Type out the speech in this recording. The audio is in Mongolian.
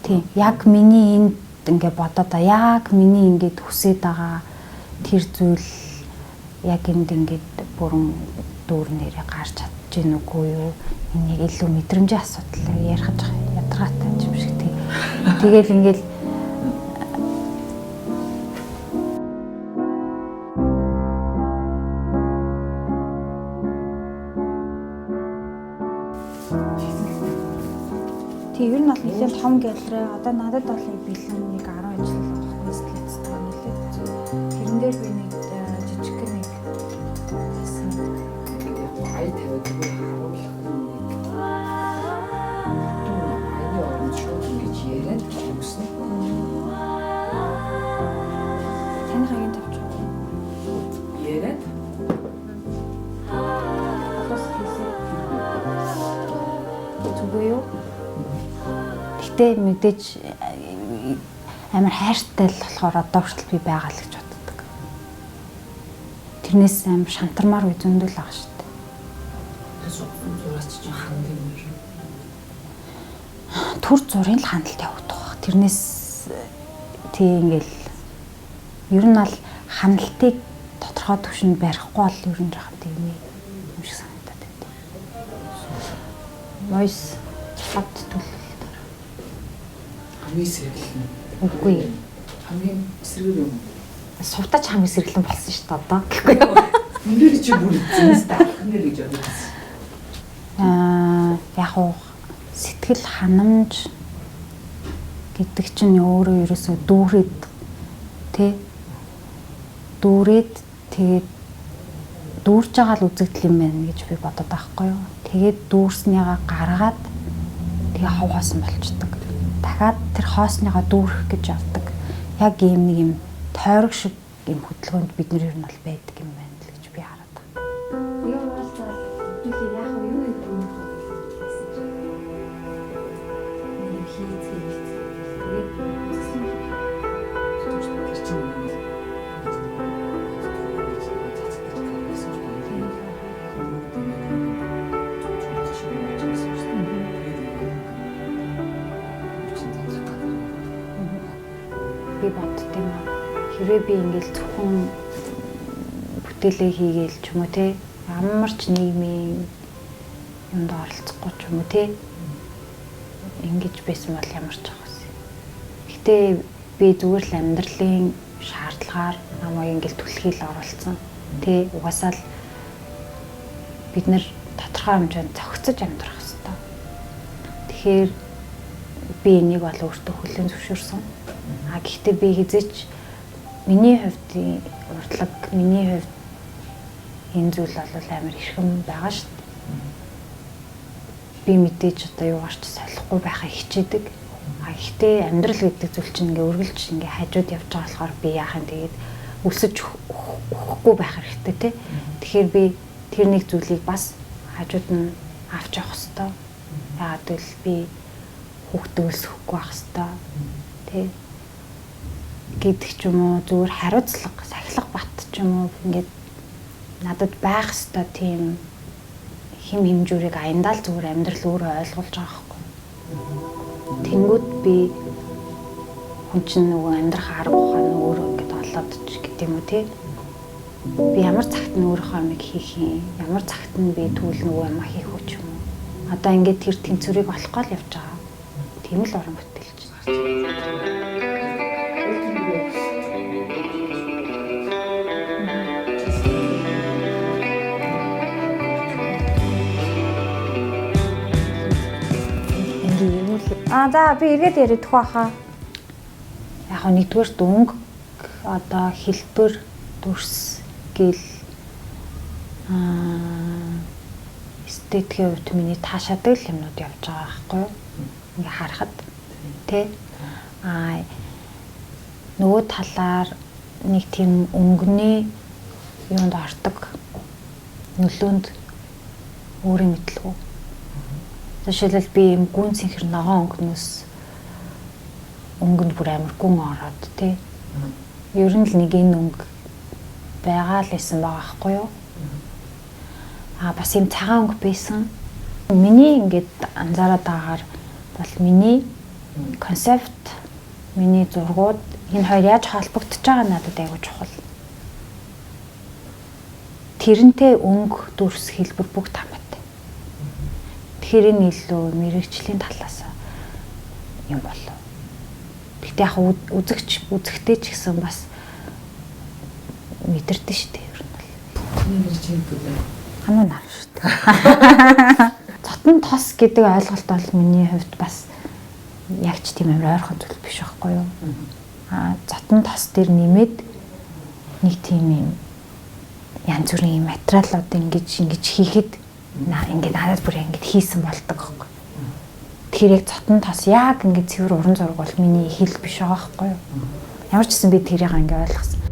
Тийм. Яг миний энд ингээ бодоод яг миний ингээд хүсэж байгаа тэр зүйл яг энд ингээд бүрэн дүүрнээрээ гарч чадж гин үгүй юу? Энийг илүү мэдрэмжийн асуудал ярих ядаргаатай юм шиг тийм. Тэгэл ингээд тий ер нь бол нэлээд том галерей одоо надад бол бэлэн нэг 10 жил болохгүй стилист байгаа нэлээд тэрэн дээр би нэг жижиг нэг хийсэн ай тавиад харуулах айны орон шууд ингэж яриад өгсөн. таны хагийн тавьж Яриад хагас хийсэн зүгөө юу гэтээ мэдээж амар хайртай л болохоор одоо хүртэл би байгаа л гэж боддог. Тэрнээс амар шантармаар үе зөндөл байгаа шүү дээ. зураас ч хандаг юм шиг. Түр зургийн л хандлт явагдах баг. Тэрнээс тий ингээл ер нь бол хандлтыг тодорхой төвшөнд барихгүй бол ер нь жоохон тийм юм шиг санагдаад байна. Voice хот төлөв. Хамгийн сэргэлэн. Үгүй. Хамгийн сэргэл юм. Сувтач хамгийн сэргэлэн болсон шүү дээ одоо. Гэхгүй юу? Эндэр чи бүр зэнс таахнэр гэж бодож. Яг уу сэтгэл ханамж гэдэг чинь өөрөө ерөөсөө дүүрээд тий дүүрээд тэгээд дүүрж байгаа л үзэгдэл юм байна гэж би бодод байхгүй юу. Тэгээд дүүрснийгаа гаргаад тэгээ хов хоосон болчдөг. Дахиад тэр хоосныгаа дүүрэх гэж явдаг. Яг ийм нэг юм тойрог шиг юм хөдөлгөөнд бид нар ер нь бол байдаг юм байна л гэж би хараад байна. Юу болцоо хэлээ яг юу юм бэ? Нэг хийцээ. Би бодд юм аа. Хэрвээ би ингээл зөвхөн бүтээлээ хийгээл ч юм уу те ямар ч нийгмийн юмд оролцохгүй ч юм уу те ингэж байсан бол ямар ч байгаа юм. Гэтэ би зүгээр л амьдралын шаардлагаар намайг ингээл түлхийл оруулсан. Тэ угаасаа л бид нэр тодорхой хэмжээнд зохицож амьдрах хэрэгтэй. Тэгэхээр би энийг бол өөртөө хүлээн зөвшөөрсөн. Гэхдээ би хизээч миний хувьд урдлаг миний хувьд энэ зүйл бол амар эрхэм байгаа шүү дээ. Би мэдээж одоо юугаарч солихгүй байхаа хичээдэг. Гэхдээ амьдрал гэдэг зүйл чинь ингээ үргэлж ингээ хажууд явж байгаа болохоор би яахын тэгээд өлсөж өгөхгүй байх хэрэгтэй тий. Тэгэхээр би тэр нэг зүйлийг бас хажууд нь авч явах хэрэгтэй. Яагаад гэвэл би хүүхдээ өлсөхгүй байх хэрэгтэй тий. Гэдэг ч юм уу зүгээр хариуцлага, сахилга бат ч юм уу ингээд надад байх ёстой тийм хим хэмжүүрийг аяндаа л зүгээр амьдрал өөрөө ойлгуулж байгаа байхгүй. Тэнгүүд би хүн чинь нөгөө амьдрах арга ухаан өөрөө ингээд олоод ч гэдэг юм уу тий. Би ямар цагт нь өөрийнхөө амиг хийх юм, ямар цагт нь би түүл нөгөө юм хийх үү ч юм уу. Одоо ингээд тэр тэнцвэрийг олохгүй л явж байгаа. Тийм л уран бүтээлч. За би эргээд ярих байхаа. Яг нэгдүгээр дүнг одоо хэлбэр дүрс гэл эстетикийн хувьд миний таашаадаг юмнууд явж байгаа байхгүй юу? Ингээ харахад тий нөгөө талаар нэг тийм өнгөний юунд ордог нөлөөнд өөрөө мэдлэг. Жишээлбэл би юм гүн цэнхэр ногоон өнгөнд бүр амар гүн ороод тий. Ер нь л нэг энэ өнгө байгаа л байсан байгаа байхгүй юу? Бас юм цагаан өнгө байсан. Миний ингээд анзаараад байгаагаар бол миний концепт, миний зургууд энэ хоёр яаж холбогдож байгаа надад айгүй чухал. Тэрнтэй өнгө, дүрс, хэлбэр бүгд хамаатай. Тэгэхээр энэ илүү мэрэгжлийн талаас юм болов. Гэхдээ яг үзэгтэй ч гэсэн бас мэдэрдэн шүү дээ ер нь бол. Мэрэгжлийн төлөө. Ханаа нар шүү дээ. Цотон тос гэдэг ойлголт бол миний хувьд бас яг ч тийм амар ойрхон зүйл биш байхгүй юу? Цотон тос дээр нэмээд нэг тийм юм янз бүрийн материалууд ингэж хийхэд ингээд надад бүр ингэж хийсэн болдог байхгүй. Тэгэхээр яг цотон тос яг ингэж цэвэр уран зураг бол миний хэл биш байгаа байхгүй юу? Ямар ч гэсэн би тэрийг ингээд ойлгосон.